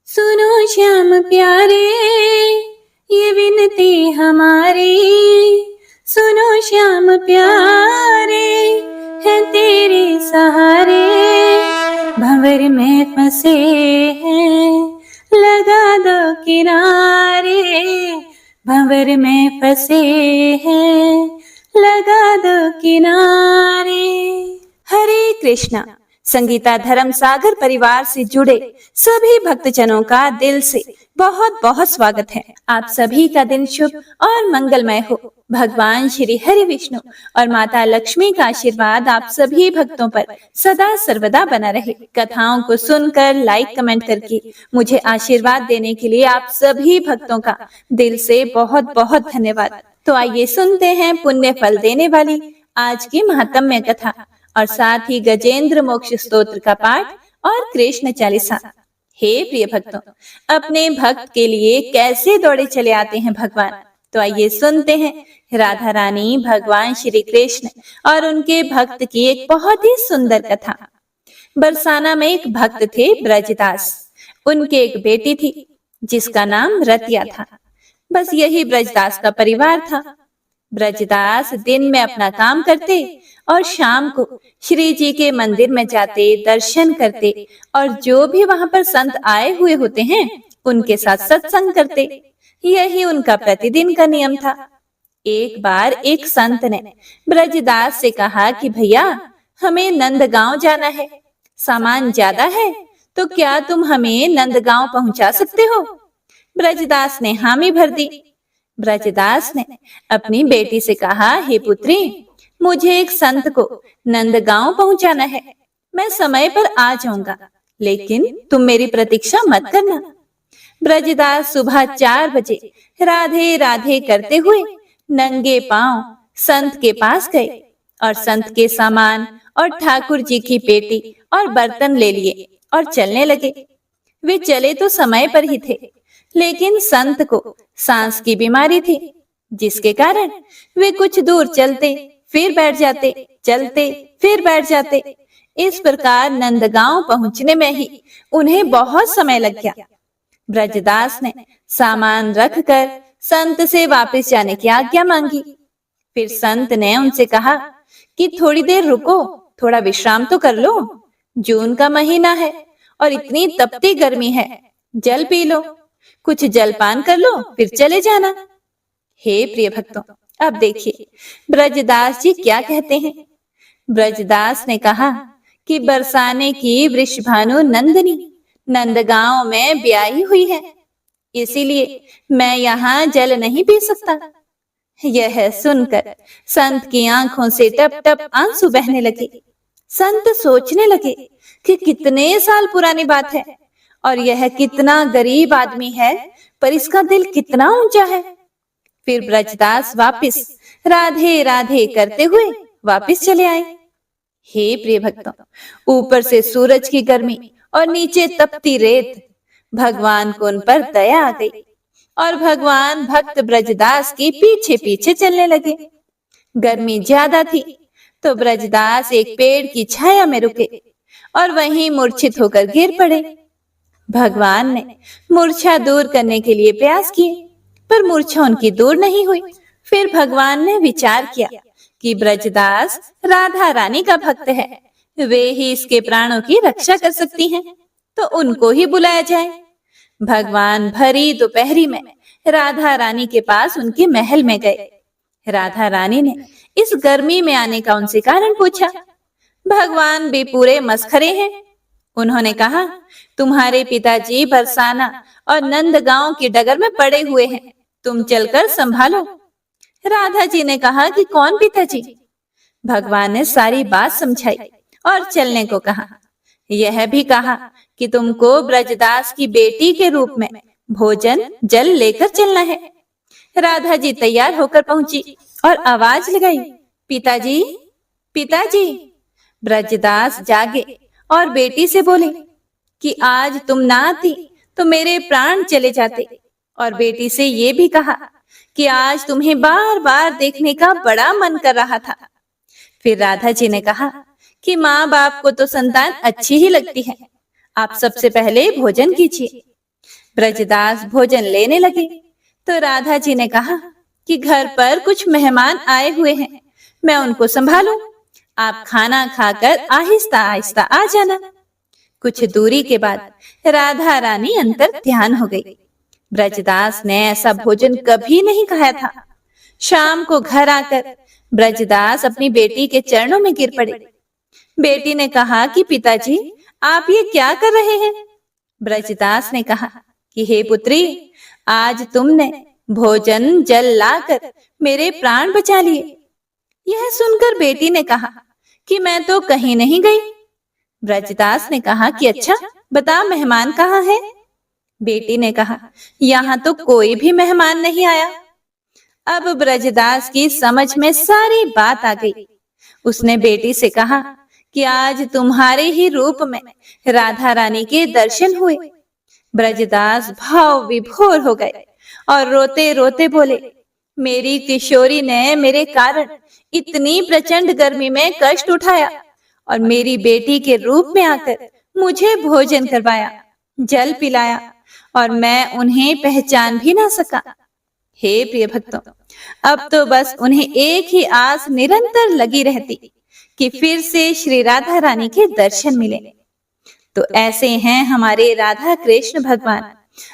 सुनो श्याम प्यारे, ये विनती हमारी। सुनो श्याम प्यारे, है तेरे सहारे। भंवर में फंसे हैं, लगा दो किनारे। भंवर में फंसे हैं, लगा दो किनारे। हरे कृष्णा। संगीता धर्म सागर परिवार से जुड़े सभी भक्तजनों का दिल से बहुत बहुत स्वागत है। आप सभी का दिन शुभ और मंगलमय हो। भगवान श्री हरि विष्णु और माता लक्ष्मी का आशीर्वाद आप सभी भक्तों पर सदा सर्वदा बना रहे। कथाओं को सुनकर लाइक कमेंट करके मुझे आशीर्वाद देने के लिए आप सभी भक्तों का दिल से बहुत बहुत धन्यवाद। तो आइए सुनते हैं पुण्य फल देने वाली आज की महात्म्य कथा और साथ ही गजेंद्र मोक्ष स्तोत्र का पाठ और कृष्ण चालीसा। हे प्रिय भक्तों, अपने भक्त के लिए कैसे दौड़े चले आते हैं भगवान। तो आइए सुनते हैं राधा रानी, भगवान श्री कृष्ण और उनके भक्त की एक बहुत ही सुंदर कथा। बरसाना में एक भक्त थे ब्रजदास। उनके एक बेटी थी जिसका नाम रतिया था। बस यही ब्रजदास का परिवार था। ब्रजदास दिन में अपना काम करते और शाम को श्री जी के मंदिर में जाते, दर्शन करते और जो भी वहां पर संत आए हुए होते हैं उनके साथ सत्संग करते। यही उनका प्रतिदिन का नियम था। एक बार एक संत ने ब्रजदास से कहा कि भैया, हमें नंदगांव जाना है, सामान ज्यादा है, तो क्या तुम हमें नंदगांव पहुंचा सकते हो। ब्रजदास ने हामी भर दी। ब्रजदास ने अपनी बेटी से कहा, हे पुत्री, मुझे एक संत को नंदगांव पहुंचाना है। मैं समय पर आ जाऊंगा, लेकिन तुम मेरी प्रतीक्षा मत करना। ब्रजदास सुबह 4 बजे राधे राधे करते हुए नंगे पांव संत के पास गए और संत के सामान और ठाकुर जी की पेटी और बर्तन ले लिए और चलने लगे। वे चले तो समय पर ही थे, लेकिन संत को सांस की बीमारी थी, जिसके कारण वे कुछ दूर चलते फिर बैठ जाते, चलते फिर बैठ जाते। इस प्रकार नंदगांव पहुंचने में ही उन्हें बहुत समय लग गया। ब्रजदास ने सामान रखकर संत से वापस जाने की आज्ञा मांगी। फिर संत ने उनसे कहा कि थोड़ी देर रुको, थोड़ा विश्राम तो कर लो। जून का महीना है और इतनी तपती गर्मी है, जल पी लो, कुछ जलपान कर लो, फिर चले जाना। हे प्रिय भक्तों, अब देखिए ब्रजदास जी क्या कहते हैं। ब्रजदास ने कहा कि बरसाने की वृषभानु नंदनी नंदगांव में ब्याही हुई है, इसीलिए मैं यहाँ जल नहीं पी सकता। यह सुनकर संत की आंखों से टप टप आंसू बहने लगे। संत सोचने लगे कि कितने साल पुरानी बात है और यह कितना गरीब आदमी है, पर इसका दिल कितना ऊंचा है। फिर ब्रजदास वापिस राधे राधे करते हुए वापिस चले आए। हे प्रिय भक्तों, ऊपर से सूरज की गर्मी और नीचे तपती रेत, भगवान को उन पर दया आ गई और भगवान भक्त ब्रजदास के पीछे पीछे चलने लगे। गर्मी ज्यादा थी तो ब्रजदास एक पेड़ की छाया में रुके और वहीं मूर्छित होकर गिर पड़े। भगवान ने मूर्छा दूर करने के लिए प्रयास किए, पर मूर्छा उनकी दूर नहीं हुई। फिर भगवान ने विचार किया कि ब्रजदास राधा रानी का भक्त है, वे ही इसके प्राणों की रक्षा कर सकती हैं, तो उनको ही बुलाया जाए। भगवान भरी दोपहरी में राधा रानी के पास उनके महल में गए। राधा रानी ने इस गर्मी में आने का उनसे कारण पूछा। भगवान भी पूरे मस्खरे हैं। उन्होंने कहा, तुम्हारे पिताजी बरसाना और नंदगांव की डगर में पड़े हुए हैं, तुम चलकर संभालो। राधा जी ने कहा कि कौन पिताजी। भगवान ने सारी बात समझाई और चलने को कहा। यह भी कहा कि तुमको ब्रजदास की बेटी के रूप में भोजन जल लेकर चलना है। राधा जी तैयार होकर पहुंची और आवाज लगाई, पिताजी, पिताजी। ब्रजदास जागे और बेटी से बोले कि आज तुम ना आती तो मेरे प्राण चले जाते, और बेटी से ये भी कहा कि आज तुम्हें बार बार देखने का बड़ा मन कर रहा था। फिर राधा जी ने कहा कि माँ बाप को तो संतान अच्छी ही लगती है, आप सबसे पहले भोजन कीजिए। ब्रजदास भोजन लेने लगे तो राधा जी ने कहा कि घर पर कुछ मेहमान आए हुए हैं, मैं उनको संभालूं। आप खाना खाकर आहिस्ता आहिस्ता आ जाना। कुछ दूरी के बाद राधा रानी अंतर ध्यान हो गई। ब्रजदास ने ऐसा भोजन कभी नहीं खाया था। शाम को घर आकर ब्रजदास अपनी बेटी के चरणों में गिर पड़े। बेटी ने कहा कि पिताजी, आप ये क्या कर रहे हैं? ब्रजदास ने कहा कि हे पुत्री, आज तुमने भोजन जल लाकर मेरे प्राण बचा लिए। यह सुनकर बेटी ने कहा कि मैं तो कहीं नहीं गई। ब्रजदास ने कहा कि अच्छा, बता मेहमान कहाँ है? बेटी ने कहा, यहाँ तो कोई भी मेहमान नहीं आया। अब ब्रजदास की समझ में सारी बात आ गई। उसने बेटी से कहा कि आज तुम्हारे ही रूप में राधा रानी के दर्शन हुए। ब्रजदास भाव विभोर हो गए और रोते रोते बोले, मेरी किशोरी ने मेरे कारण इतनी प्रचंड गर्मी में कष्ट उठाया और मेरी बेटी के रूप में आकर मुझे भोजन करवाया, जल पिलाया और मैं उन्हें पहचान भी ना सका। हे प्रिय भक्तों, अब तो बस उन्हें एक ही आस निरंतर लगी रहती कि फिर से श्री राधा रानी के दर्शन मिले। तो ऐसे हैं हमारे राधा कृष्ण भगवान,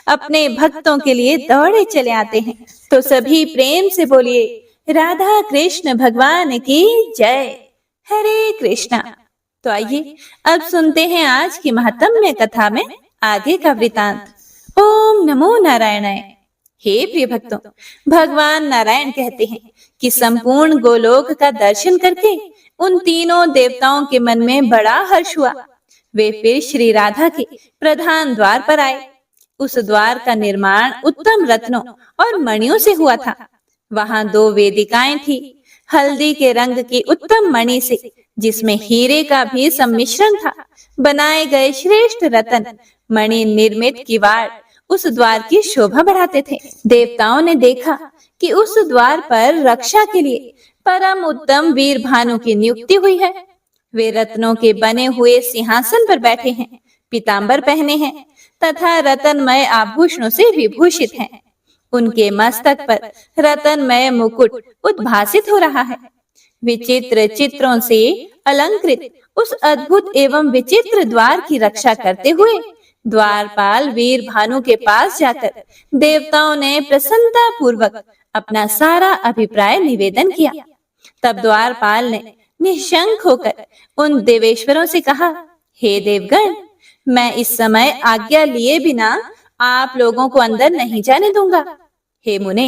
अपने भक्तों के लिए दौड़े चले आते हैं। तो सभी प्रेम से बोलिए, राधा कृष्ण भगवान की जय। हरे कृष्णा। तो आइए अब सुनते हैं आज की महात्म्य कथा में आगे का वृतांत। ओम नमो नारायणाय। हे प्रिय भक्तों, भगवान नारायण कहते हैं कि संपूर्ण गोलोक का दर्शन करके उन तीनों देवताओं के मन में बड़ा हर्ष हुआ। वे फिर श्री राधा के प्रधान द्वार पर आए। उस द्वार का निर्माण उत्तम रत्नों और मणियों से हुआ था। वहां 2 वेदिकाएं थी। हल्दी के रंग की उत्तम मणि से, जिसमें हीरे का भी सम्मिश्रण था, बनाए गए श्रेष्ठ रतन मणि निर्मित किवाड़ उस द्वार की शोभा बढ़ाते थे। देवताओं ने देखा कि उस द्वार पर रक्षा के लिए परम उत्तम वीर भानु की नियुक्ति हुई है। वे रत्नों के बने हुए सिंहासन पर बैठे हैं, पीतांबर पहने हैं तथा रतनमय आभूषणों से विभूषित हैं। उनके मस्तक पर रतनमय मुकुट उद्भासित हो रहा है। विचित्र चित्रों से अलंकृत उस अद्भुत एवं विचित्र द्वार की रक्षा करते हुए द्वारपाल वीर भानु के पास जाकर देवताओं ने प्रसन्नता पूर्वक अपना सारा अभिप्राय निवेदन किया। तब द्वारपाल ने निशंक होकर उन देवेश्वरों से कहा, हे देवगण, मैं इस समय आज्ञा लिए बिना आप लोगों को अंदर नहीं जाने दूंगा। हे मुने,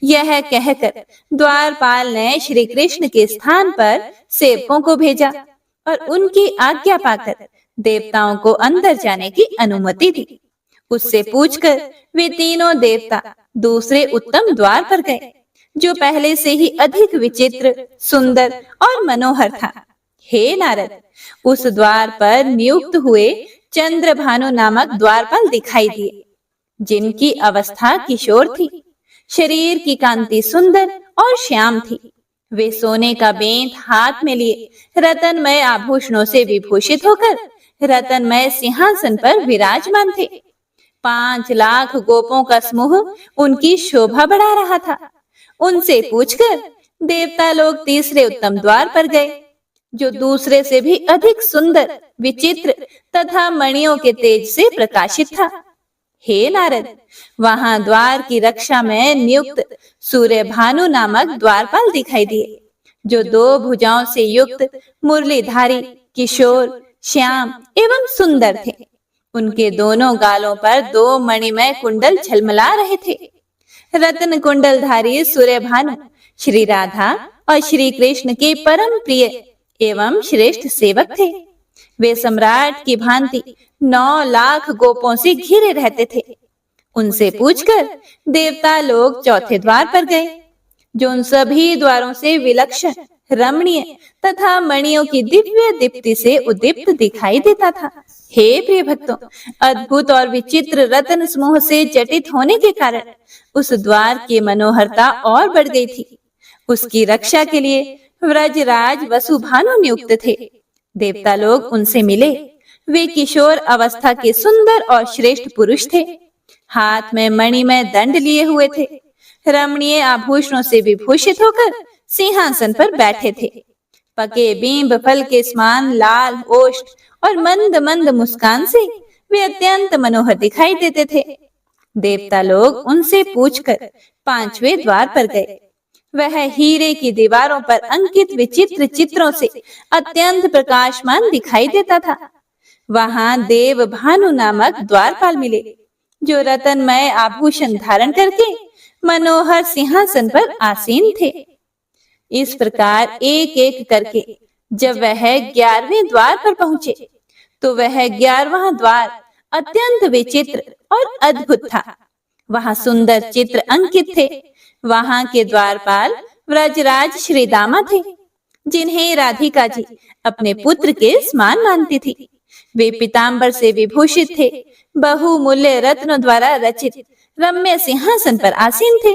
यह कहकर द्वारपाल ने श्री कृष्ण के स्थान पर सेवकों को भेजा और उनकी आज्ञा पाकर देवताओं को अंदर जाने की अनुमति दी। उससे पूछकर वे तीनों देवता दूसरे उत्तम द्वार पर गए, जो पहले से ही अधिक विचित्र, सुंदर और मनोहर था। हे नारद, उस द्वार पर नियुक्त हुए चंद्रभानु नामक द्वारपाल दिखाई दिए, जिनकी अवस्था किशोर थी। शरीर की कांति सुंदर और श्याम थी। वे सोने का बेंत हाथ में लिए रतनमय आभूषणों से विभूषित होकर रतनमय सिंहासन पर विराजमान थे। 5 लाख गोपों का समूह उनकी शोभा बढ़ा रहा था। उनसे पूछकर देवता लोग तीसरे उत्तम द्वार पर गए, जो दूसरे से भी अधिक सुंदर, विचित्र तथा मणियों के तेज से प्रकाशित था। हे नारद, वहां द्वार की रक्षा में नियुक्त सूर्य भानु नामक द्वारपाल दिखाई दिए, जो 2 भुजाओं से युक्त मुरलीधारी, किशोर, श्याम एवं सुंदर थे। उनके दोनों गालों पर 2 मणिमय कुंडल झलमला रहे थे। रत्न कुंडलधारी सूर्य भानु श्री राधा और श्री कृष्ण के परम प्रिय एवं श्रेष्ठ सेवक थे। वे सम्राट की भांति 9 लाख गोपों से घिरे रहते थे। उनसे पूछकर देवता लोग चौथे द्वार पर गए, जो उन सभी द्वारों से विलक्षण, रमणीय तथा मणियों की दिव्य दीप्ति से उद्दीप्त दिखाई देता था। हे प्रिय भक्तों, अद्भुत और विचित्र रत्न समूह से जटित होने के कारण उस द्वार की मनोहरता और बढ़ गई थी। उसकी रक्षा के लिए व्रजराज वसुभानु नियुक्त थे। देवता लोग उनसे मिले। वे किशोर अवस्था के सुंदर और श्रेष्ठ पुरुष थे। हाथ में मणिमय दंड लिए हुए थे। रमणीय आभूषणों से विभूषित होकर सिंहासन पर बैठे थे। पके बींब फल के समान लाल ओष्ठ और मंद मंद मुस्कान से वे अत्यंत मनोहर दिखाई देते थे। देवता लोग उनसे पूछकर पांचवें द्वार पर गए। वह हीरे की दीवारों पर अंकित विचित्र चित्रों से अत्यंत प्रकाशमान दिखाई देता था। वहां देव भानु नामक द्वारपाल मिले, जो रतनमय आभूषण धारण करके मनोहर सिंहासन पर आसीन थे। इस प्रकार एक एक करके जब वह 11वें द्वार पर पहुंचे, तो वह 11वां द्वार अत्यंत विचित्र और अद्भुत था। वहां सुंदर चित्र अंकित थे। वहां के द्वारपाल व्रजराज श्री दामा थे, जिन्हें राधिका जी अपने पुत्र के समान मानती थी। वे पीताम्बर से विभूषित थे। बहुमूल्य रत्नों द्वारा रचित रम्य सिंहासन पर आसीन थे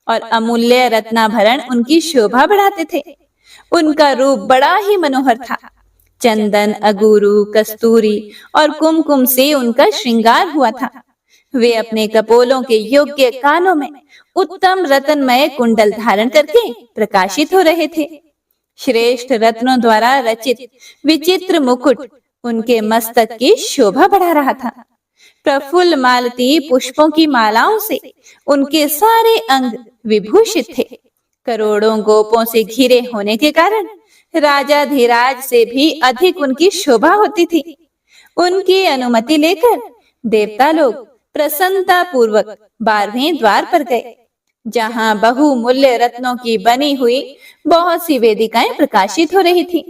और अमूल्य रत्नाभरण उनकी शोभा बढ़ाते थे। उनका रूप बड़ा ही मनोहर था। चंदन, अगुरु, कस्तूरी और कुमकुम से उनका श्रृंगार हुआ था। वे अपने कपोलों के योग्य कानों में उत्तम रत्नमय कुंडल धारण करके प्रकाशित हो रहे थे। श्रेष्ठ रत्नों द्वारा रचित विचित्र मुकुट उनके मस्तक की शोभा बढ़ा रहा था। प्रफुल्ल मालती पुष्पों की मालाओं से उनके सारे अंग विभूषित थे। करोड़ों गोपों से घिरे होने के कारण राजा धीराज से भी अधिक उनकी शोभा होती थी। उनकी अनुमति लेकर देवता लोग प्रसन्नता पूर्वक 12वें द्वार पर गए, जहां बहुमूल्य रत्नों की बनी हुई बहुत सी वेदिकाएं प्रकाशित हो रही थी।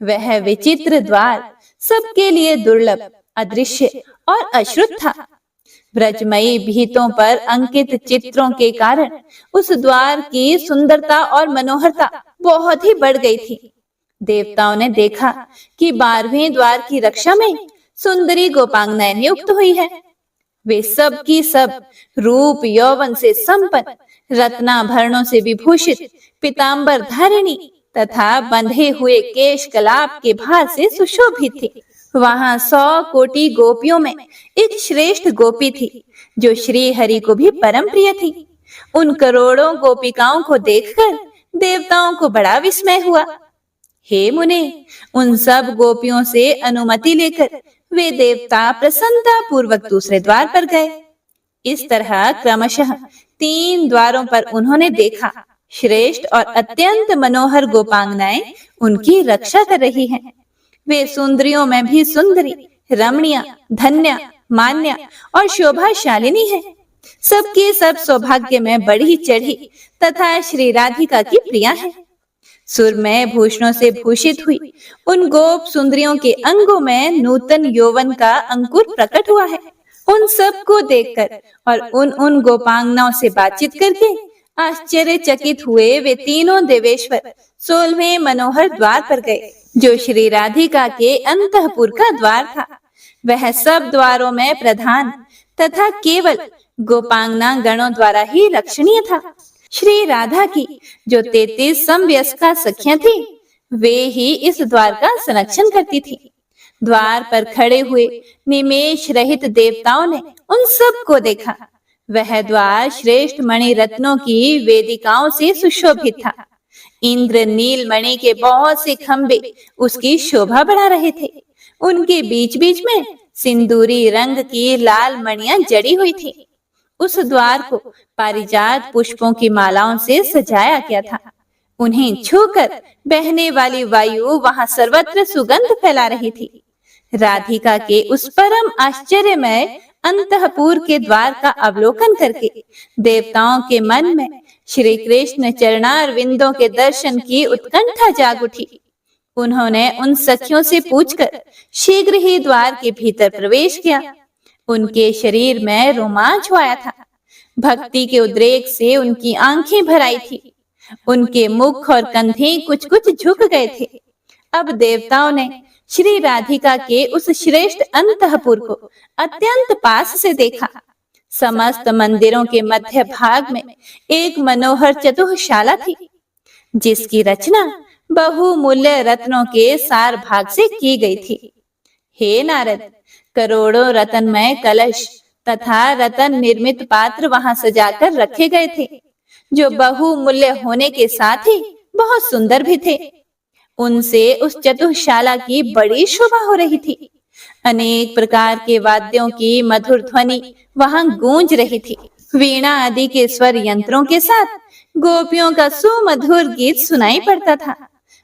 वह विचित्र द्वार सबके लिए दुर्लभ, अदृश्य और अश्रुत था। ब्रजमयी भीतों पर अंकित चित्रों के कारण उस द्वार की सुंदरता और मनोहरता बहुत ही बढ़ गई थी। देवताओं ने देखा कि 12वें द्वार की रक्षा में सुंदरी गोपांगनाएं नियुक्त हुई है। वे सब की सब रूप यौवन से संपन्न, रत्नाभरणों से विभूषित, पीताम्बर धारिणी तथा बंधे हुए केश कलाप के भार से सुशोभित थी। वहां 100 कोटि गोपियों में एक श्रेष्ठ गोपी थी, जो श्री हरि को भी परम प्रिय थी। उन करोड़ों गोपिकाओं को देखकर देवताओं को बड़ा विस्मय हुआ। हे मुने, उन सब गोपियों से अनुमति लेकर वे देवता प्रसन्नता पूर्वक दूसरे द्वार पर गए। इस तरह क्रमशः 3 द्वारों पर उन्होंने देखा। श्रेष्ठ और अत्यंत मनोहर गोपांगनाएं उनकी रक्षा कर रही हैं। वे सुंदरियों में भी सुंदरी, रमणीय, धन्य, मान्य और शोभाशालिनी है। सबके सब सौभाग्य में बढ़ी चढ़ी तथा श्री राधिका की प्रिया है। सुरमय भूषणों से भूषित हुई उन गोप सुंदरियों के अंगों में नूतन यौवन का अंकुर प्रकट हुआ है। उन सब को देखकर और उन गोपांगनाओं से बातचीत करके आश्चर्यचकित हुए वे तीनों देवेश्वर 16वें मनोहर द्वार पर गए, जो श्री राधिका के अंतःपुर का द्वार था। वह सब द्वारों में प्रधान तथा केवल गोपांगना गणों द्वारा ही लक्षणीय था। श्री राधा की जो 33 समवयस्का सखियां थी, वे ही इस द्वार का संरक्षण करती थी। द्वार पर खड़े हुए निमेष रहित देवताओं ने उन सब को देखा। वह द्वार श्रेष्ठ मणि रत्नों की वेदिकाओं से सुशोभित था। इंद्र नील मणि के बहुत से खंबे उसकी शोभा बढ़ा रहे थे। उनके बीच बीच में सिंदूरी रंग की लाल मणियां जड़ी हुई थी। उस द्वार को पारिजात पुष्पों की मालाओं से सजाया गया था। उन्हें छूकर बहने वाली वायु वहां सर्वत्र सुगंध फैला रही थी। राधिका के उस परम आश्चर्यमय अंतःपुर के द्वार का अवलोकन करके देवताओं के मन में श्री कृष्ण चरणारविंदों के दर्शन की उत्कंठा जाग उठी। उन्होंने उन सखियों से पूछकर शीघ्र ही द्वार के भीतर प्रवेश किया। उनके शरीर में रोमांच आया था। भक्ति के उद्रेक से उनकी आंखें भर आई थी। उनके मुख और कंधे कुछ कुछ झुक गए थे। अब देवताओं ने श्री राधिका के उस श्रेष्ठ अंतःपुर को अत्यंत पास से देखा। समस्त मंदिरों के मध्य भाग में एक मनोहर चतुःशाला थी, जिसकी रचना बहुमूल्य रत्नों के सार भाग से की गई थी। हे नारद, करोड़ों रत्नमय कलश, तथा रतन निर्मित पात्र वहां सजाकर रखे गए थे, जो बहुमूल्य होने के साथ ही बहुत सुंदर भी थे। उनसे उस चतुशाला की बड़ी शोभा हो रही थी। अनेक प्रकार के वाद्यों की मधुर ध्वनि वहां गूंज रही थी। वीणा आदि के स्वर यंत्रों के साथ गोपियों का सुमधुर गीत सुनाई पड़ता था।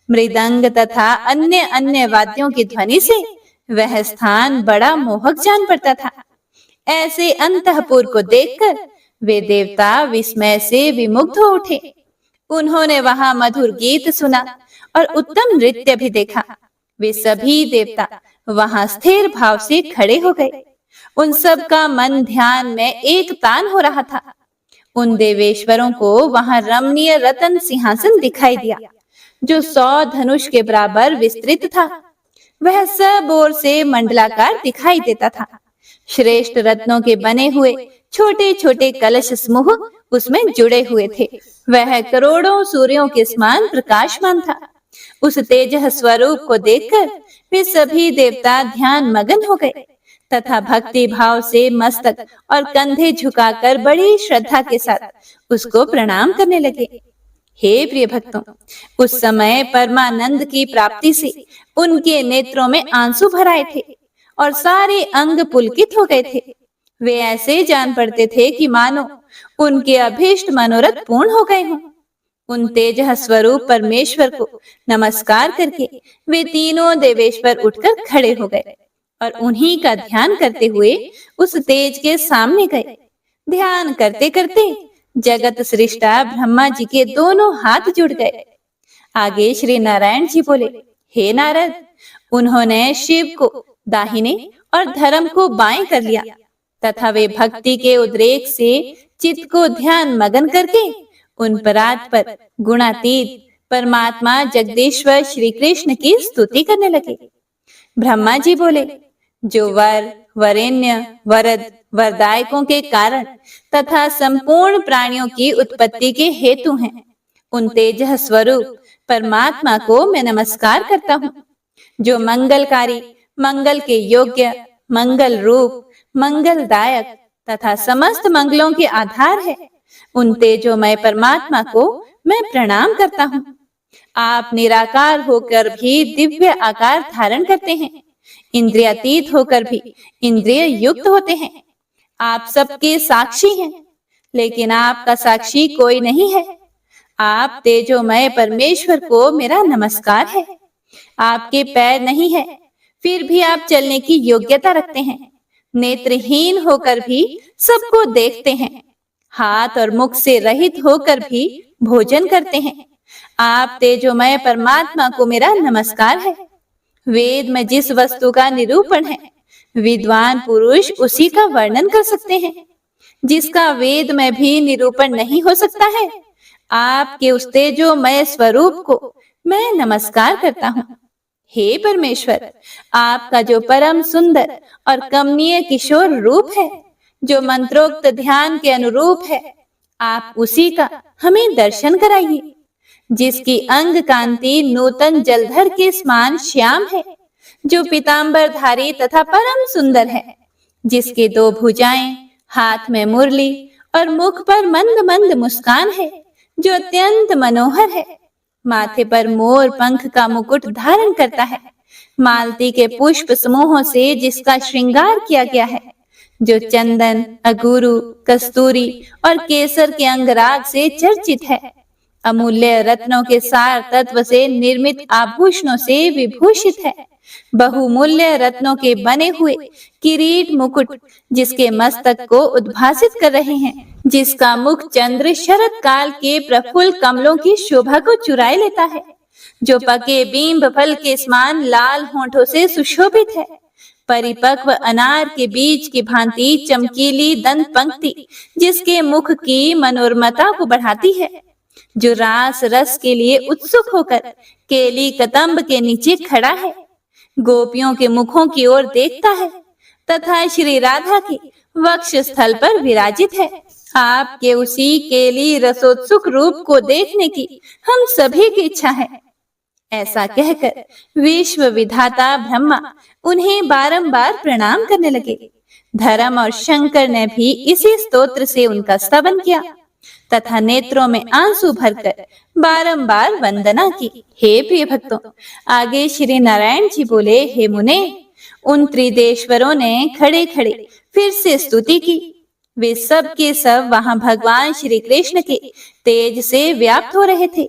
मृदंग तथा अन्य अन्य वाद्यों की ध्वनि से वह स्थान बड़ा मोहक जान पड़ता था। ऐसे अंतःपुर को देखकर वे देवता विस्मय से विमुग्ध हो उठे। उन्होंने वहां मधुर गीत सुना और उत्तम नृत्य भी देखा। वे सभी देवता वहां स्थिर भाव से खड़े हो गए। उन सब का मन ध्यान में एक तान हो रहा था। उन देवेश्वरों को वहां रमणीय रतन सिंहासन दिखाई दिया, जो 100 धनुष के बराबर विस्तृत था। वह सब ओर से मंडलाकार दिखाई देता था। श्रेष्ठ रत्नों के बने हुए छोटे छोटे कलश समूह उसमें जुड़े हुए थे। वह करोड़ों सूर्यों के समान प्रकाशमान था। उस तेज स्वरूप को देखकर वे सभी देवता ध्यान मगन हो गए तथा भक्ति भाव से मस्तक और कंधे झुकाकर बड़ी श्रद्धा के साथ उसको प्रणाम करने लगे। हे प्रिय भक्तों, उस समय परमानंद की प्राप्ति से उनके नेत्रों में आंसू भर आए थे और सारे अंग पुलकित हो गए थे। वे ऐसे जान पड़ते थे कि मानो उनके अभीष्ट मनोरथ पूर्ण हो गए हों। उन तेज स्वरूप परमेश्वर को नमस्कार करके वे तीनों देवेश्वर उठकर खड़े हो गए और उन्हीं का ध्यान करते हुए उस तेज के सामने गए। ध्यान करते करते जगत सृष्टा ब्रह्मा जी के दोनों हाथ जुड़ गए। आगे श्री नारायण जी बोले, हे नारद, उन्होंने शिव को दाहिने और धर्म को बाएं कर लिया तथा वे भक्ति के उद्रेक से चित्त को ध्यान मगन करके उन परात्पर गुणातीत परमात्मा जगदीश्वर श्री कृष्ण की स्तुति करने लगे। ब्रह्मा जी बोले, जो वर, वरेण्य, वरद, वरदायकों के कारण तथा संपूर्ण प्राणियों की उत्पत्ति के हेतु हैं, उन तेज स्वरूप परमात्मा को मैं नमस्कार करता हूँ। जो मंगलकारी, मंगल के योग्य, मंगल रूप, मंगलदायक तथा समस्त मंगलों के आधार है, उन तेजोमय परमात्मा को मैं प्रणाम करता हूँ। आप निराकार होकर भी दिव्य आकार धारण करते हैं, इंद्रियातीत होकर भी इंद्रिय युक्त होते हैं। आप सबके साक्षी हैं, लेकिन आपका साक्षी कोई नहीं है। आप तेजोमय परमेश्वर को मेरा नमस्कार है। आपके पैर नहीं है, फिर भी आप चलने की योग्यता रखते हैं। नेत्रहीन होकर भी सबको देखते हैं। हाथ और मुख से रहित होकर भी भोजन करते हैं। आप तेजोमय परमात्मा को मेरा नमस्कार है। वेद में जिस वस्तु का निरूपण है, विद्वान पुरुष उसी का वर्णन कर सकते हैं। जिसका वेद में भी निरूपण नहीं हो सकता है, आपके उस तेजोमय स्वरूप को मैं नमस्कार करता हूँ। हे परमेश्वर, आपका जो परम सुंदर और कमनीय किशोर रूप है, जो मंत्रोक्त ध्यान के अनुरूप है, आप उसी का हमें दर्शन कराइए। जिसकी अंग कांति नूतन जलधर के समान श्याम है, जो पीतांबरधारी तथा परम सुंदर है, जिसके 2 भुजाएं, हाथ में मुरली और मुख पर मंद मंद मुस्कान है, जो अत्यंत मनोहर है। माथे पर मोर पंख का मुकुट धारण करता है, मालती के पुष्प समूहों से जिसका श्रृंगार किया गया है, जो चंदन, अगुरु, कस्तूरी और केसर के अंगराग से चर्चित है, अमूल्य रत्नों के सार तत्व से निर्मित आभूषणों से विभूषित है, बहुमूल्य रत्नों के बने हुए किरीट मुकुट जिसके मस्तक को उद्भासित कर रहे हैं, जिसका मुख चंद्र शरद काल के प्रफुल्ल कमलों की शोभा को चुराए लेता है, जो पके बींब फल के समान लाल होंठों से सुशोभित है, परिपक्व अनार के बीज की भांति चमकीली दंत पंक्ति जिसके मुख की मनोरमता को बढ़ाती है, जो रास रस के लिए उत्सुक होकर केली कदम्ब के नीचे खड़ा है, गोपियों के मुखों की ओर देखता है तथा श्री राधा के वक्ष स्थल पर विराजित है। आपके उसी केली रसोत्सुक रूप को देखने की हम सभी की इच्छा है। ऐसा कहकर विश्व विधाता ब्रह्मा उन्हें बारंबार प्रणाम करने लगे धर्म और शंकर ने भी इसी स्तोत्र से उनका स्तवन किया तथा नेत्रों में आंसू भरकर बारंबार वंदना की। हे प्रिय भक्तों, आगे श्री नारायण जी बोले, हे मुने, उन त्रिदेश्वरों ने खड़े खड़े फिर से स्तुति की। वे सब के सब वहां भगवान श्री कृष्ण के तेज से व्याप्त हो रहे थे।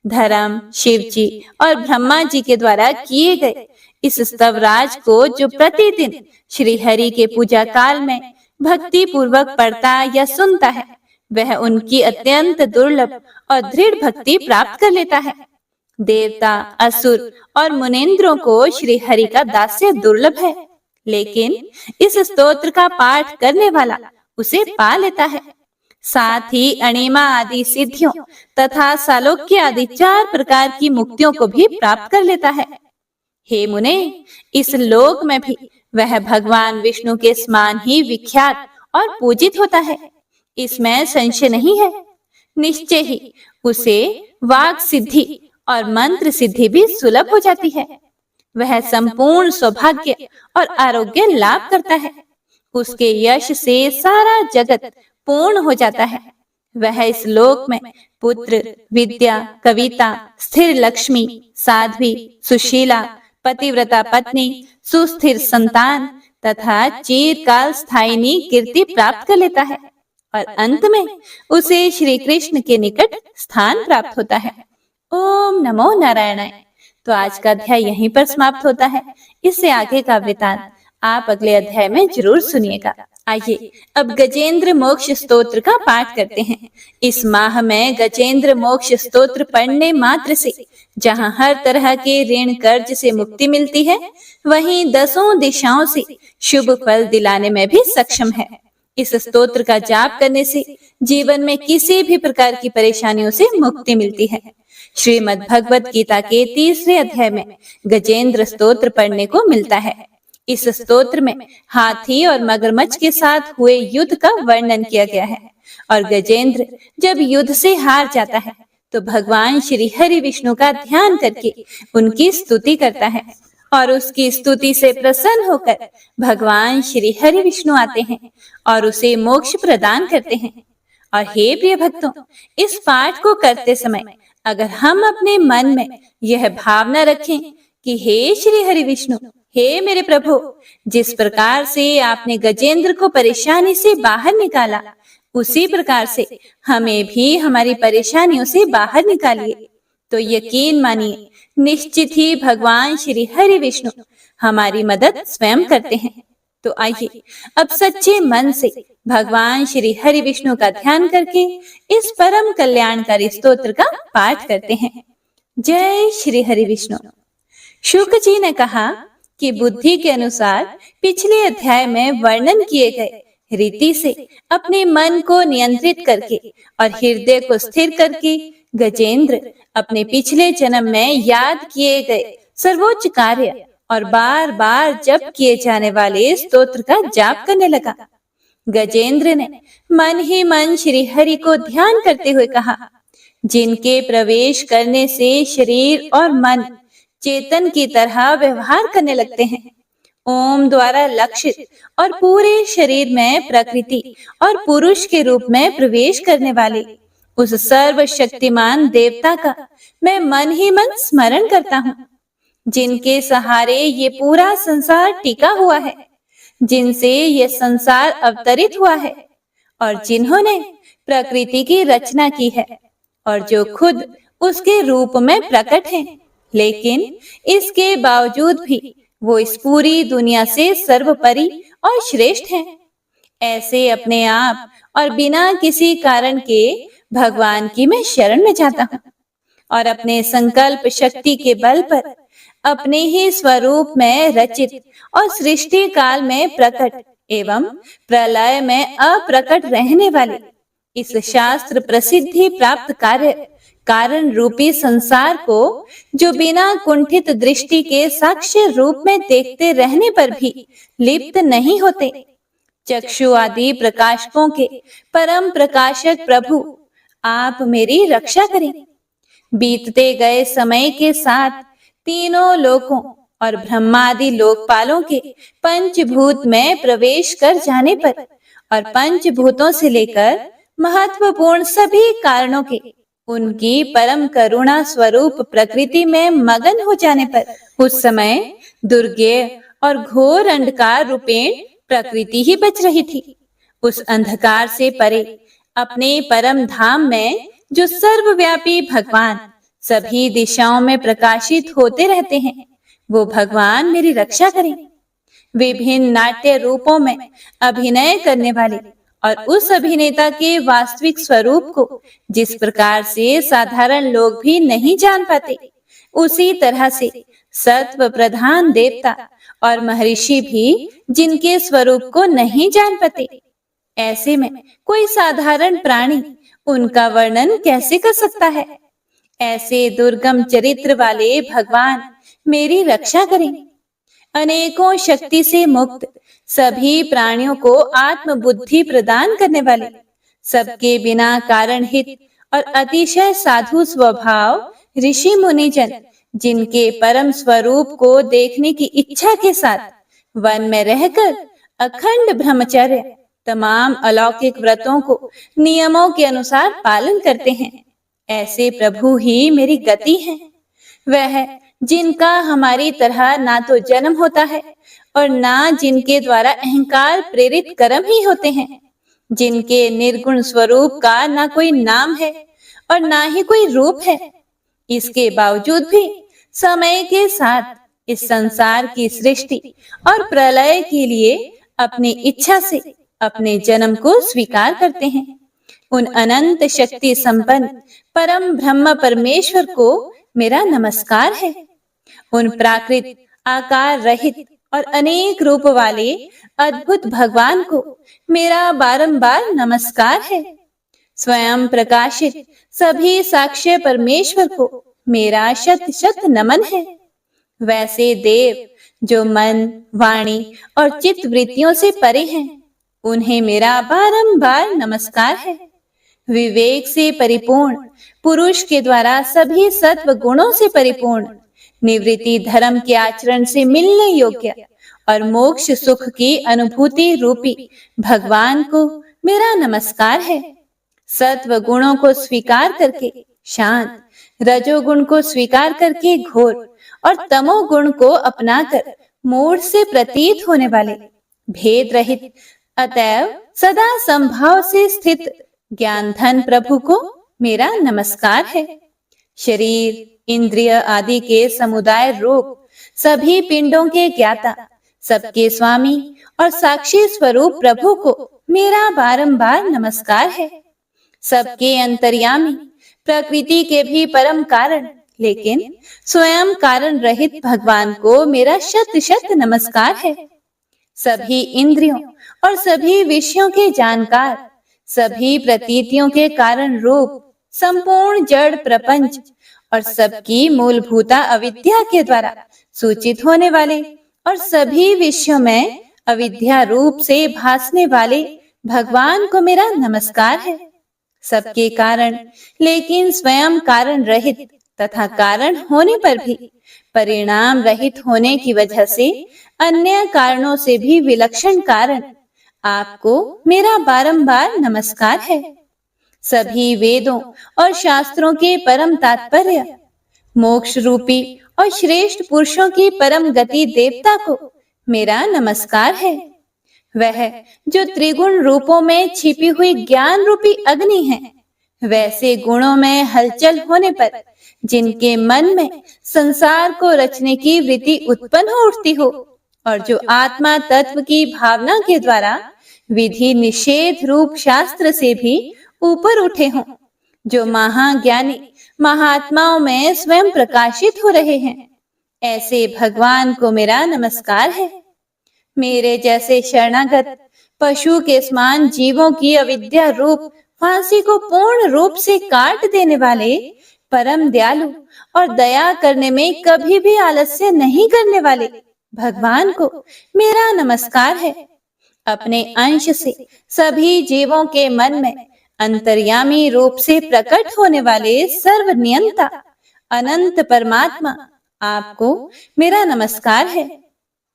धर्म, शिव जी और ब्रह्मा जी के द्वारा किए गए इस स्तवराज को जो प्रतिदिन श्री हरि के पूजा काल में भक्ति पूर्वक पढ़ता या सुनता है, वह उनकी अत्यंत दुर्लभ और दृढ़ भक्ति प्राप्त कर लेता है। देवता, असुर और मुनींद्रों को श्री हरि का दास्य दुर्लभ है, लेकिन इस स्तोत्र का पाठ करने वाला उसे पा लेता है। साथ ही अणिमा आदि सिद्धियों तथा सालोक्य आदि 4 प्रकार की मुक्तियों को भी प्राप्त कर लेता है। हे मुने, इस लोक में भी वह भगवान विष्णु के समान ही विख्यात और पूजित होता है, इसमें संशय नहीं है। निश्चय ही उसे वाक सिद्धि और मंत्र सिद्धि भी सुलभ हो जाती है। वह संपूर्ण सौभाग्य और आरोग्य लाभ करता है। उसके यश से सारा जगत पूर्ण हो जाता है। वह इस लोक में पुत्र, विद्या, कविता, स्थिर लक्ष्मी, साध्वी, सुशीला, पतिव्रता पत्नी, सुस्थिर संतान तथा चिरकाल स्थायिनी कीर्ति प्राप्त कर लेता है और अंत में उसे श्री कृष्ण के निकट स्थान प्राप्त होता है। ओम नमो नारायणाय। तो आज का अध्याय यहीं पर समाप्त होता है। इससे आगे का वृतांत आप अगले अध्याय में जरूर सुनिएगा। आइए अब गजेंद्र मोक्ष स्तोत्र का पाठ करते हैं। इस माह में गजेंद्र मोक्ष स्तोत्र पढ़ने मात्र से जहां हर तरह के ऋण कर्ज से मुक्ति मिलती है, वहीं 10 दिशाओं से शुभ फल दिलाने में भी सक्षम है। इस स्तोत्र का जाप करने से जीवन में किसी भी प्रकार की परेशानियों से मुक्ति मिलती है। श्रीमद् भगवत गीता के 3रे अध्याय में गजेंद्र स्तोत्र पढ़ने को मिलता है। इस स्तोत्र में हाथी और मगरमच्छ के साथ हुए युद्ध का वर्णन किया गया है और गजेंद्र जब युद्ध से हार जाता है तो भगवान श्री हरि विष्णु का ध्यान करके उनकी स्तुति करता है और उसकी स्तुति से प्रसन्न होकर भगवान श्री हरि विष्णु आते हैं और उसे मोक्ष प्रदान करते हैं। और हे प्रिय भक्तों, इस पाठ को करते समय अगर हम अपने मन में यह भावना रखें कि हे श्री हरि विष्णु, हे मेरे प्रभु, जिस प्रकार से आपने गजेंद्र को परेशानी से बाहर निकाला, उसी प्रकार से हमें भी हमारी परेशानियों से बाहर निकालिए, तो यकीन मानिए निश्चित ही भगवान श्री हरि विष्णु हमारी मदद स्वयं करते हैं। तो आइए अब सच्चे मन से भगवान श्री हरि विष्णु का ध्यान करके इस परम कल्याणकारी स्तोत्र का पाठ करते हैं। जय श्री हरि विष्णु। शुक जी ने कहा कि बुद्धि के अनुसार पिछले अध्याय में वर्णन किए गए रीति से अपने मन को नियंत्रित करके और हृदय को स्थिर करके गजेंद्र अपने पिछले जन्म में याद किए गए सर्वोच्च कार्य और बार बार जप किए जाने वाले स्तोत्र का जाप करने लगा। गजेंद्र ने मन ही मन श्री हरि को ध्यान करते हुए कहा, जिनके प्रवेश करने से शरीर और मन चेतन की तरह व्यवहार करने लगते हैं, ओम द्वारा लक्षित और पूरे शरीर में प्रकृति और पुरुष के रूप में प्रवेश करने वाले उस सर्वशक्तिमान देवता का मैं मन ही मन स्मरण करता हूँ, जिनके सहारे ये पूरा संसार टिका हुआ है, जिनसे ये संसार अवतरित हुआ है और जिन्होंने प्रकृति की रचना की है और जो खुद उसके रूप में प्रकट हैं, लेकिन इसके बावजूद भी वो इस पूरी दुनिया से सर्वोपरि और श्रेष्ठ हैं। ऐसे अपने आप और बिना किसी कारण के भगवान की मैं शरण में जाता हूँ और अपने संकल्प शक्ति के बल पर अपने ही स्वरूप में रचित और सृष्टि काल में प्रकट एवं प्रलय में अप्रकट रहने वाले इस शास्त्र प्रसिद्धि प्राप्त कार्य कारण रूपी संसार को, जो बिना कुंठित दृष्टि के साक्ष्य रूप में देखते रहने पर भी लिप्त नहीं होते, चक्षु आदि प्रकाशकों के परम प्रकाशक प्रभु, आप मेरी रक्षा करें। बीतते गए समय के साथ तीनों लोकों और ब्रह्मादि लोकपालों के पंचभूत में प्रवेश कर जाने पर और पंचभूतों से लेकर महत्वपूर्ण सभी कारणों के उनकी परम करुणा स्वरूप प्रकृति में मगन हो जाने पर उस समय दुर्गेय और घोर अंधकार रूपेण प्रकृति ही बच रही थी। उस अंधकार से परे अपने परम धाम में जो सर्वव्यापी भगवान सभी दिशाओं में प्रकाशित होते रहते हैं, वो भगवान मेरी रक्षा करें। विभिन्न नाट्य रूपों में अभिनय करने वाले और उस अभिनेता के वास्तविक स्वरूप को जिस प्रकार से साधारण लोग भी नहीं जान पाते, उसी तरह से सत्व प्रधान देवता और महर्षि भी जिनके स्वरूप को नहीं जान पाते, ऐसे में कोई साधारण प्राणी उनका वर्णन कैसे कर सकता है। ऐसे दुर्गम चरित्र वाले भगवान मेरी रक्षा करें। अनेकों शक्ति से मुक्त सभी प्राणियों को आत्म बुद्धि प्रदान करने वाले, सबके बिना कारण हित और अतिशय साधु स्वभाव ऋषि मुनिजन, जिनके परम स्वरूप को देखने की इच्छा के साथ वन में रहकर अखंड ब्रह्मचर्य तमाम अलौकिक व्रतों को नियमों के अनुसार पालन करते हैं, ऐसे प्रभु ही मेरी गति है। वह जिनका हमारी तरह ना तो जन्म होता है और ना जिनके द्वारा अहंकार प्रेरित कर्म ही होते हैं, जिनके निर्गुण स्वरूप का ना कोई नाम है और ना ही कोई रूप है, इसके बावजूद भी समय के साथ इस संसार की सृष्टि और प्रलय के लिए अपनी इच्छा से अपने जन्म को स्वीकार करते हैं। उन अनंत शक्ति संपन्न परम ब्रह्म परमेश्वर को मेरा नमस्कार है। उन प्राकृत आकार रहित और अनेक रूप वाले अद्भुत भगवान को मेरा बारंबार नमस्कार है। स्वयं प्रकाशित सभी साक्ष्य परमेश्वर को मेरा शत शत नमन है। वैसे देव जो मन, वाणी और चित्त वृत्तियों से परे हैं, उन्हें मेरा बारंबार नमस्कार है। विवेक से परिपूर्ण पुरुष के द्वारा सभी सत्व गुणों से परिपूर्ण निवृत्ति धर्म के आचरण से मिलने योग्य और मोक्ष सुख की अनुभूति रूपी भगवान को मेरा नमस्कार है। सत्व गुणों को स्वीकार करके शांत, रजोगुण को स्वीकार करके घोर और तमोगुण को अपनाकर मूढ़ से प्रतीत होने वाले भेद रहित अतएव सदा संभाव से स्थित ज्ञान धन प्रभु को मेरा नमस्कार है। शरीर, इंद्रिय आदि के समुदाय रूप सभी पिंडों के ज्ञाता, सबके स्वामी और साक्षी स्वरूप प्रभु को मेरा बारंबार नमस्कार है। सबके अंतर्यामी, प्रकृति के भी परम कारण लेकिन स्वयं कारण रहित भगवान को मेरा शत शत नमस्कार है। सभी इंद्रियों और सभी विषयों के जानकार, सभी प्रतीतियों के कारण रूप संपूर्ण जड़ प्रपंच और सबकी मूलभूता अविद्या के द्वारा सूचित होने वाले और सभी विषयों में अविद्या रूप से भासने वाले भगवान को मेरा नमस्कार है। सबके कारण लेकिन स्वयं कारण रहित तथा कारण होने पर भी परिणाम रहित होने की वजह से अन्य कारणों से भी विलक्षण कारण आपको मेरा बारंबार नमस्कार है। सभी वेदों और शास्त्रों के परम तात्पर्य, मोक्ष रूपी और श्रेष्ठ पुरुषों की परम गति देवता को मेरा नमस्कार है। वह जो त्रिगुण रूपों में छिपी हुई ज्ञान रूपी अग्नि है, वैसे गुणों में हलचल होने पर जिनके मन में संसार को रचने की वृत्ति उत्पन्न हो उठती हो और जो आत्मा तत्व की भावना के द्वारा विधि निषेध रूप शास्त्र से भी ऊपर उठे हों, जो महाज्ञानी महात्माओं में स्वयं प्रकाशित हो रहे हैं, ऐसे भगवान को मेरा नमस्कार है। मेरे जैसे शरणागत पशु के समान जीवों की अविद्या रूप फांसी को पूर्ण रूप से काट देने वाले परम दयालु और दया करने में कभी भी आलस्य नहीं करने वाले भगवान को मेरा नमस्कार है। अपने अंश से सभी जीवों के मन में अंतर्यामी रूप से प्रकट होने वाले सर्वनियंता अनंत परमात्मा आपको मेरा नमस्कार है।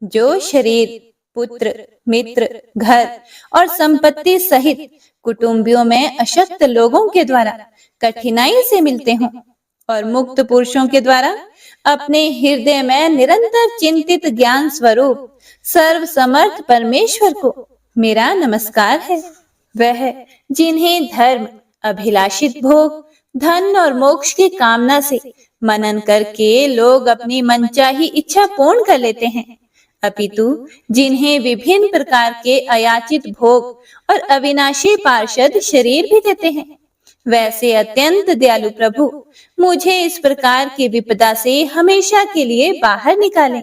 जो शरीर, पुत्र, मित्र, घर और संपत्ति सहित कुटुंबियों में अशक्त लोगों के द्वारा कठिनाई से मिलते हों और मुक्त पुरुषों के द्वारा अपने हृदय में निरंतर चिंतित ज्ञान स्वरूप सर्व समर्थ परमेश्वर को मेरा नमस्कार है। वह जिन्हें धर्म, अभिलाषित भोग, धन और मोक्ष की कामना से मनन करके लोग अपनी मनचाही इच्छा पूर्ण कर लेते हैं, अपितु जिन्हें विभिन्न प्रकार के अयाचित भोग और अविनाशी पार्षद शरीर भी देते हैं, वैसे अत्यंत दयालु प्रभु मुझे इस प्रकार की विपदा से हमेशा के लिए बाहर निकालें।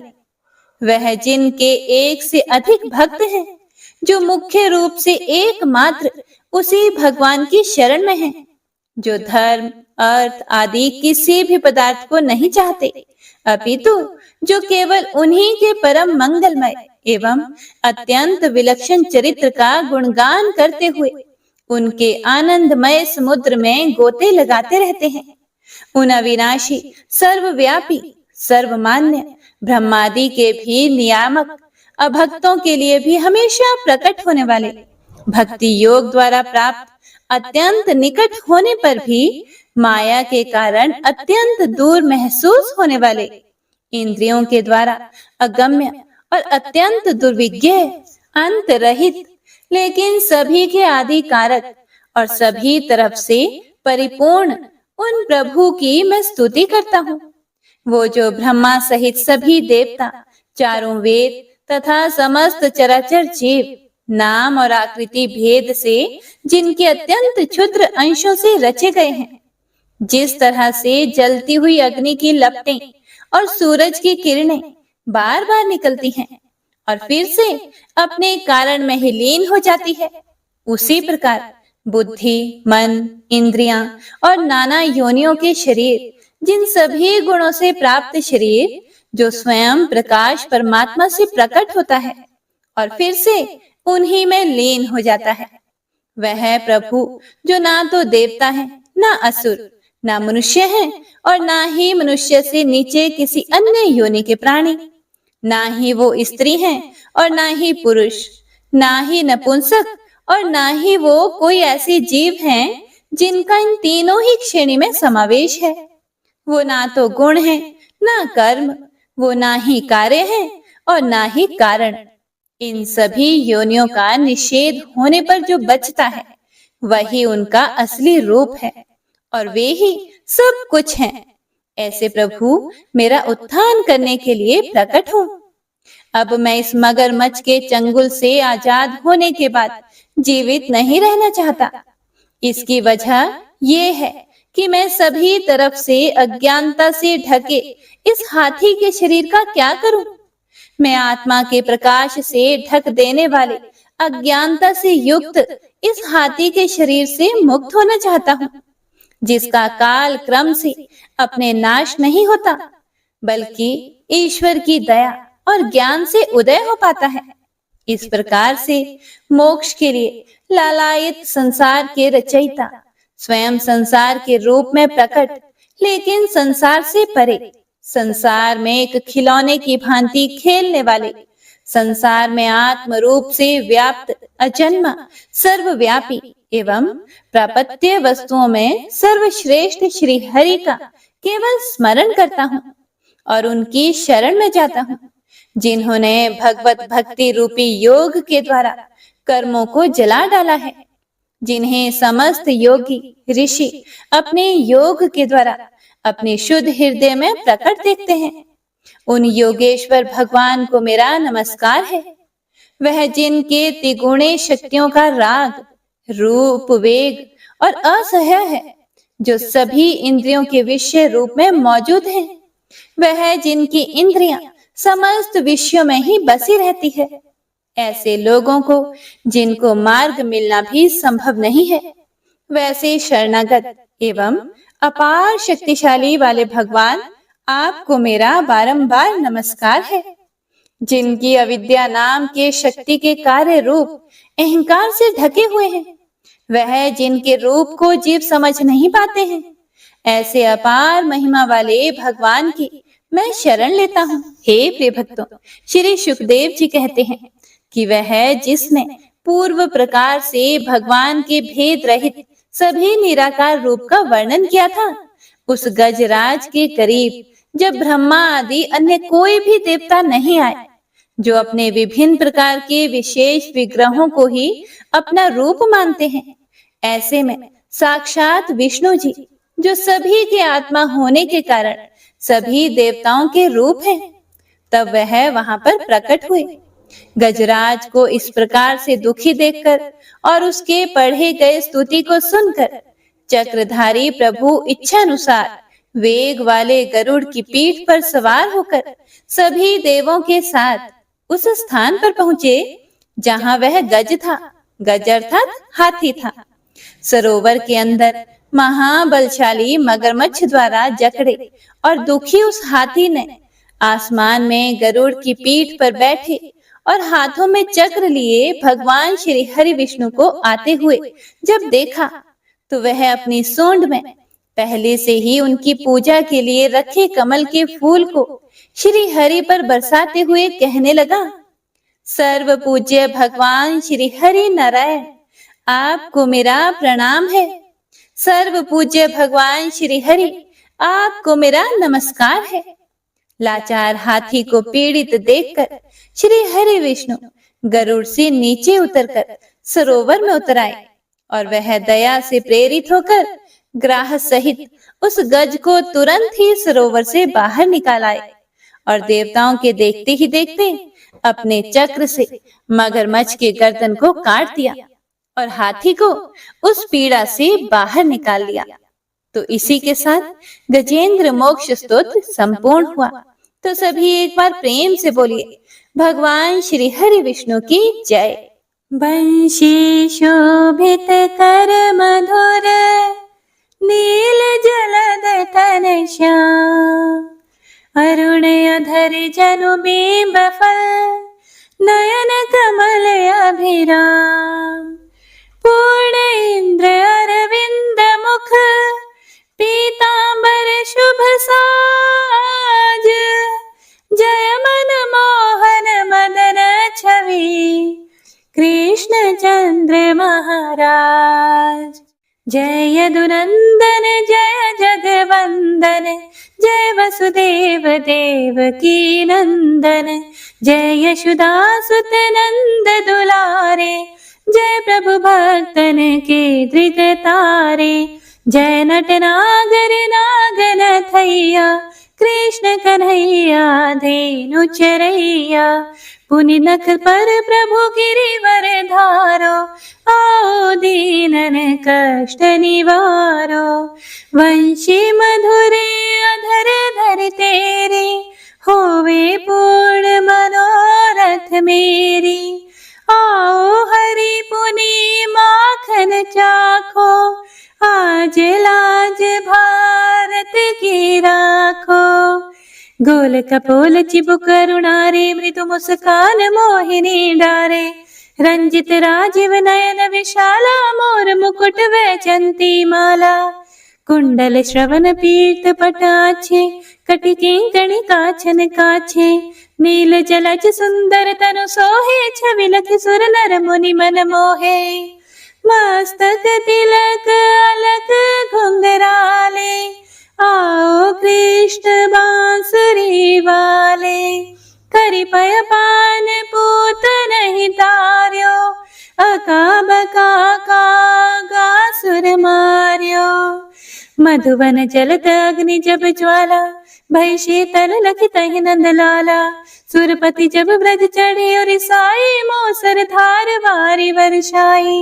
वह जिनके एक से अधिक भक्त हैं, जो मुख्य रूप से एकमात्र उसी भगवान की शरण में हैं, जो धर्म, अर्थ आदि किसी भी पदार्थ को नहीं चाहते, अपितु जो केवल उन्हीं के परम मंगलमय एवं अत्यंत विलक्षण चरित्र का गुणगान करते हुए उनके आनंदमय समुद्र में गोते लगाते रहते हैं। उन अविनाशी, सर्वव्यापी, सर्वमान्य ब्रह्मादि के भी नियामक, अभक्तों के लिए भी हमेशा प्रकट होने वाले, भक्ति योग द्वारा प्राप्त अत्यंत निकट होने पर भी माया के कारण अत्यंत दूर महसूस होने वाले, इंद्रियों के द्वारा अगम्य और अत्यंत दुर्विज्ञ, अंत रहित, लेकिन सभी के आदि कारक और सभी तरफ से परिपूर्ण उन प्रभु की मैं स्तुति करता हूँ। वो जो ब्रह्मा सहित सभी देवता, चारों वेद तथा समस्त चराचर जीव नाम और आकृति भेद से जिनके अत्यंत क्षुद्र अंशों से रचे गए हैं, जिस तरह से जलती हुई अग्नि की लपटें और सूरज की किरणें बार बार निकलती हैं और फिर से अपने कारण में ही लीन हो जाती है, उसी प्रकार बुद्धि, मन, इंद्रियां और नाना योनियों के शरीर, जिन सभी गुणों से प्राप्त शरीर जो स्वयं प्रकाश परमात्मा से प्रकट होता है और फिर से उन्हीं में लीन हो जाता है, वह प्रभु जो ना तो देवता है, ना असुर, ना मनुष्य है और ना ही मनुष्य से नीचे किसी अन्य योनि के प्राणी, ना ही वो स्त्री हैं और ना ही पुरुष, ना ही नपुंसक और ना ही वो कोई ऐसे जीव हैं जिनका इन तीनों ही श्रेणी में समावेश है। वो ना तो गुण है, ना कर्म, वो ना ही कार्य है और ना ही कारण। इन सभी योनियों का निषेध होने पर जो बचता है वही उनका असली रूप है और वे ही सब कुछ हैं। ऐसे प्रभु मेरा उत्थान करने के लिए प्रकट हो। अब मैं इस मगरमच्छ के चंगुल से आजाद होने के बाद जीवित नहीं रहना चाहता। इसकी वजह ये है कि मैं सभी तरफ से अज्ञानता से ढके इस हाथी के शरीर का क्या करूं? मैं आत्मा के प्रकाश से ढक देने वाले अज्ञानता से युक्त इस हाथी के शरीर से मुक्त होना चाहता हूँ, जिसका काल क्रम से अपने नाश नहीं होता, बल्कि ईश्वर की दया और ज्ञान से उदय हो पाता है। इस प्रकार से मोक्ष के लिए लालायित संसार के रचयिता स्वयं संसार के रूप में प्रकट, लेकिन संसार से परे, संसार में एक खिलौने की भांति खेलने वाले, संसार में आत्म रूप से व्याप्त, अजन्मा, सर्वव्यापी एवं प्रापत्य वस्तुओं में सर्वश्रेष्ठ श्री हरि का केवल स्मरण करता हूँ और उनकी शरण में जाता हूँ, जिन्होंने भगवत भक्ति रूपी योग के द्वारा कर्मों को जला डाला है, जिन्हें समस्त योगी ऋषि अपने योग के द्वारा अपने शुद्ध हृदय में प्रकट देखते हैं। उन योगेश्वर भगवान को मेरा नमस्कार है। वह जिनके त्रिगुणे शक्तियों का राग, रूप, वेग और असह्य है, जो सभी इंद्रियों के विषय रूप में मौजूद है। वह जिनकी इंद्रियां समस्त विषयों में ही बसी रहती है। ऐसे लोगों को जिनको मार्ग मिलना भी संभव नहीं है, वैसे शरणागत एवं अपार शक्तिशाली वाले भगवान आपको मेरा बारंबार नमस्कार है। जिनकी अविद्या नाम के शक्ति के कार्य रूप अहंकार से ढके हुए हैं, वह जिनके रूप को जीव समझ नहीं पाते हैं, ऐसे अपार महिमा वाले भगवान की मैं शरण लेता हूँ। हे प्रिय भक्तों, श्री सुखदेव जी कहते हैं कि वह है जिसने पूर्व प्रकार से भगवान के भेद रहित सभी निराकार रूप का वर्णन किया था। उस गजराज के करीब जब ब्रह्मा आदि अन्य कोई भी देवता नहीं आए, जो अपने विभिन्न प्रकार के विशेष विग्रहों को ही अपना रूप मानते हैं, ऐसे में साक्षात विष्णु जी, जो सभी के आत्मा होने के कारण सभी देवताओं के रूप हैं, तब वह वहां पर प्रकट हुए। गजराज को इस प्रकार से दुखी देखकर और उसके पढ़े गए स्तुति को सुनकर चक्रधारी प्रभु इच्छानुसार वेग वाले गरुड़ की पीठ पर सवार होकर सभी देवों के साथ उस स्थान पर पहुंचे जहां वह गज था। गज अर्थात हाथी था। सरोवर के अंदर महाबलशाली मगरमच्छ द्वारा जकड़े और दुखी उस हाथी ने आसमान में गरुड़ की पीठ पर बैठे और हाथों में चक्र लिए भगवान श्री हरि विष्णु को आते हुए जब देखा, तो वह अपनी सूंड में पहले से ही उनकी पूजा के लिए रखे कमल के फूल को श्री हरि पर बरसाते हुए कहने लगा, सर्व पूज्य भगवान श्री हरि नारायण, आपको मेरा प्रणाम है। सर्व पूज्य भगवान श्री हरि, आपको मेरा नमस्कार है। लाचार हाथी को पीड़ित देखकर श्री हरि विष्णु गरुड़ से नीचे उतरकर सरोवर में उतर आए और वह दया से प्रेरित होकर ग्राह सहित उस गज को तुरंत ही सरोवर से बाहर निकाल आए और देवताओं के देखते ही देखते अपने चक्र से मगरमच्छ के गर्दन को काट दिया और हाथी को उस पीड़ा से बाहर निकाल लिया। तो इसी के साथ गजेंद्र मोक्ष स्तोत्र संपूर्ण हुआ। तो सभी एक बार प्रेम से बोलिए, भगवान श्री हरि विष्णु की जय। बंशी शोभित कर मधुर नील जलद तन श्याम, अरुण अधर जनु बिंब फल नयन कमल अभिराम, पूर्ण इंद्र अरविंद मुख पीतांबर शुभ साज, जय मन मोहन मदन छवि कृष्ण चंद्र महाराज। जय यदुनंदन जय जगवंदन, जय वसुदेव देवकी नंदन, जय यशोदासुत नंद दुलारे, जय प्रभु भक्तन के धृत तारे, जय नट नागर नागन थैया कृष्ण कन्हैया धेनु चरैया, पुनि नख पर प्रभु गिरिवर धारो, आओ दीनन कष्ट निवारो, वंशी मधुरे अधर धर तेरे, होवे पूर्ण मनोरथ मेरी, आओ हरि पुनि माखन चाखो, आज लाज भारत की राखो, गोल कपोल चिबुक करुणारे, मृदु मुस्कान मोहिनी डारे, रंजित राजीव नयन विशाला, मोर मुकुट वैजंती माला, कुंडल श्रवण पीत पटाछे, कटि किंकणी काछन काछे, नील जलज सुंदर तनु सोहे, छवि लख सुर नर मुनि मन मोहे, मस्तक तिलक अलक घुंघराले, आओ कृष्ण बांसुरी वाले, करि पय पान पूत नहीं तार्यो, अका बका का सुर मार्यो, मधुवन जलत अग्नि जब ज्वाला, भई शीतल लखि तहि नंद लाला, सुरपति जब ब्रज चढ़े और साई, मौसर धार वारी वर्षाई,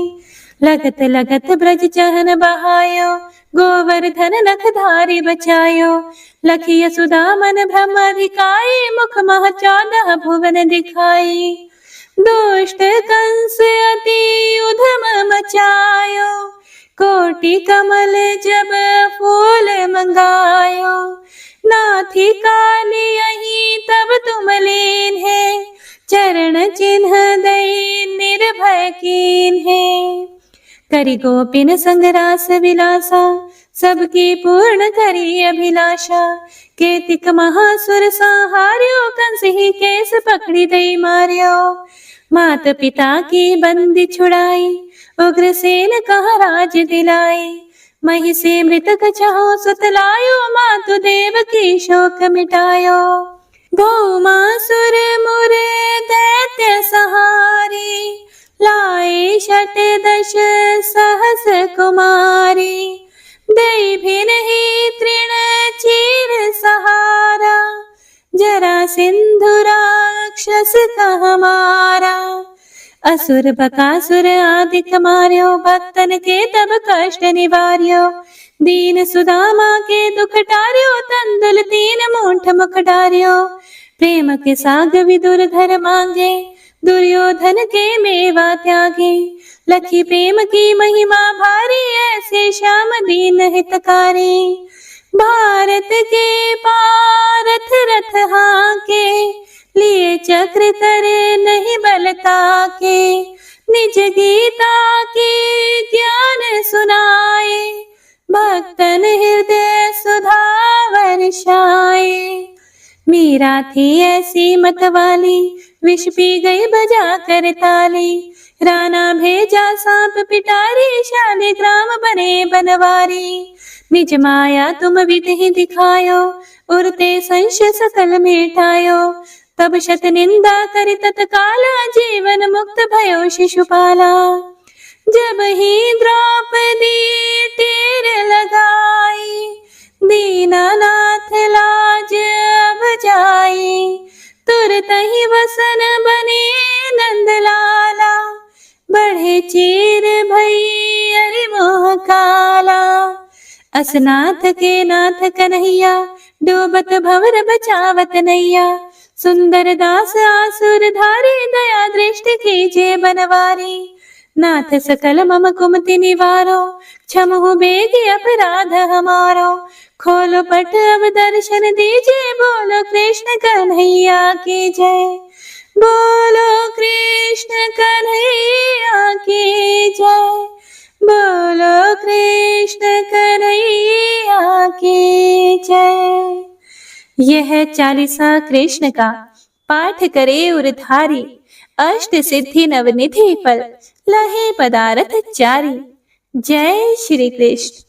लगत लगत ब्रज चहन बहायो, गोवर्धन नख धारी बचायो, लखी यशोदा मन ब्रह्माधिकाई, मुख मह 14 भुवन दिखाई, दुष्ट कंस अति उधम मचायो, कोटि कमल जब फूल मंगायो, नाथी काली यही तब तुम लीन है, चरण चिन्ह दई निर्भय कीन है, करि गोपिन संग रास विलासा, सबकी पूर्ण करी अभिलाषा। केतिक महासुर संहार्यो, कंस ही केस पकड़ी दई मार्यो। मात पिता की बंदी छुड़ाई, उग्रसेन कहा राज दिलाई। मही से मृतक चाहो सुतलायो, मातु देव की शोक मिटायो। भौमासुर मुरे दैत्य सहारी, लाए शत दश सहस कुमारी। दई भिन ही तृण चीर सहारा, जरा सिंधु राक्षस कह मारा। असुर बकासुर आदिक मार्यो, भक्तन के तब कष्ट निवार्यो। दीन सुदामा के दुख टार्यो, तंदुल 3 मूठ मुख डार्यो। प्रेम के साग विदुर घर मांगे, दुर्योधन के मेवा त्यागे। लखी प्रेम की महिमा भारी, ऐसे श्याम दीन हितकारी। भारत के पारथ रथ हाके, लिए चक्र करे नहीं बलता के। निज गीता की ज्ञान सुनाए, भक्तन हृदय सुधा वर्षाए। मीरा थी ऐसी मतवाली, विष पी गई बजा कर ताली। राणा भेजा सांप पिटारी, शालिग्राम बने बनवारी। निज माया तुम विधि दिखायो, उरते संश सकल मिटायो। तब शत निंदा कर तत्काला, जीवन मुक्त भयो शिशुपाला। जब ही द्रौपदी टेर लगाई, दीनानाथ लाज अब जाई। तुरत ही वसन बने नंदलाला, बढ़े चीर भई अरि मोह काला। असनाथ के नाथ कन्हैया, डूबत भंवर बचावत नैया। सुंदर दास आसुर धारी, दया दृष्टि कीजे बनवारी। नाथ सकल मम कुमति निवारो, क्षमहु बेगी अपराध हमारो। खोलो पट अब दर्शन दीजिए, बोलो कृष्ण कन्हैया की जय। बोलो कृष्ण कन्हैया की जय। बोलो कृष्ण कन्हैया की जय। यह चालीसा कृष्ण का पाठ करे उरधारी। अष्ट सिद्धि नवनिधि फल, लहे पदारथ चारी। जय श्री कृष्ण।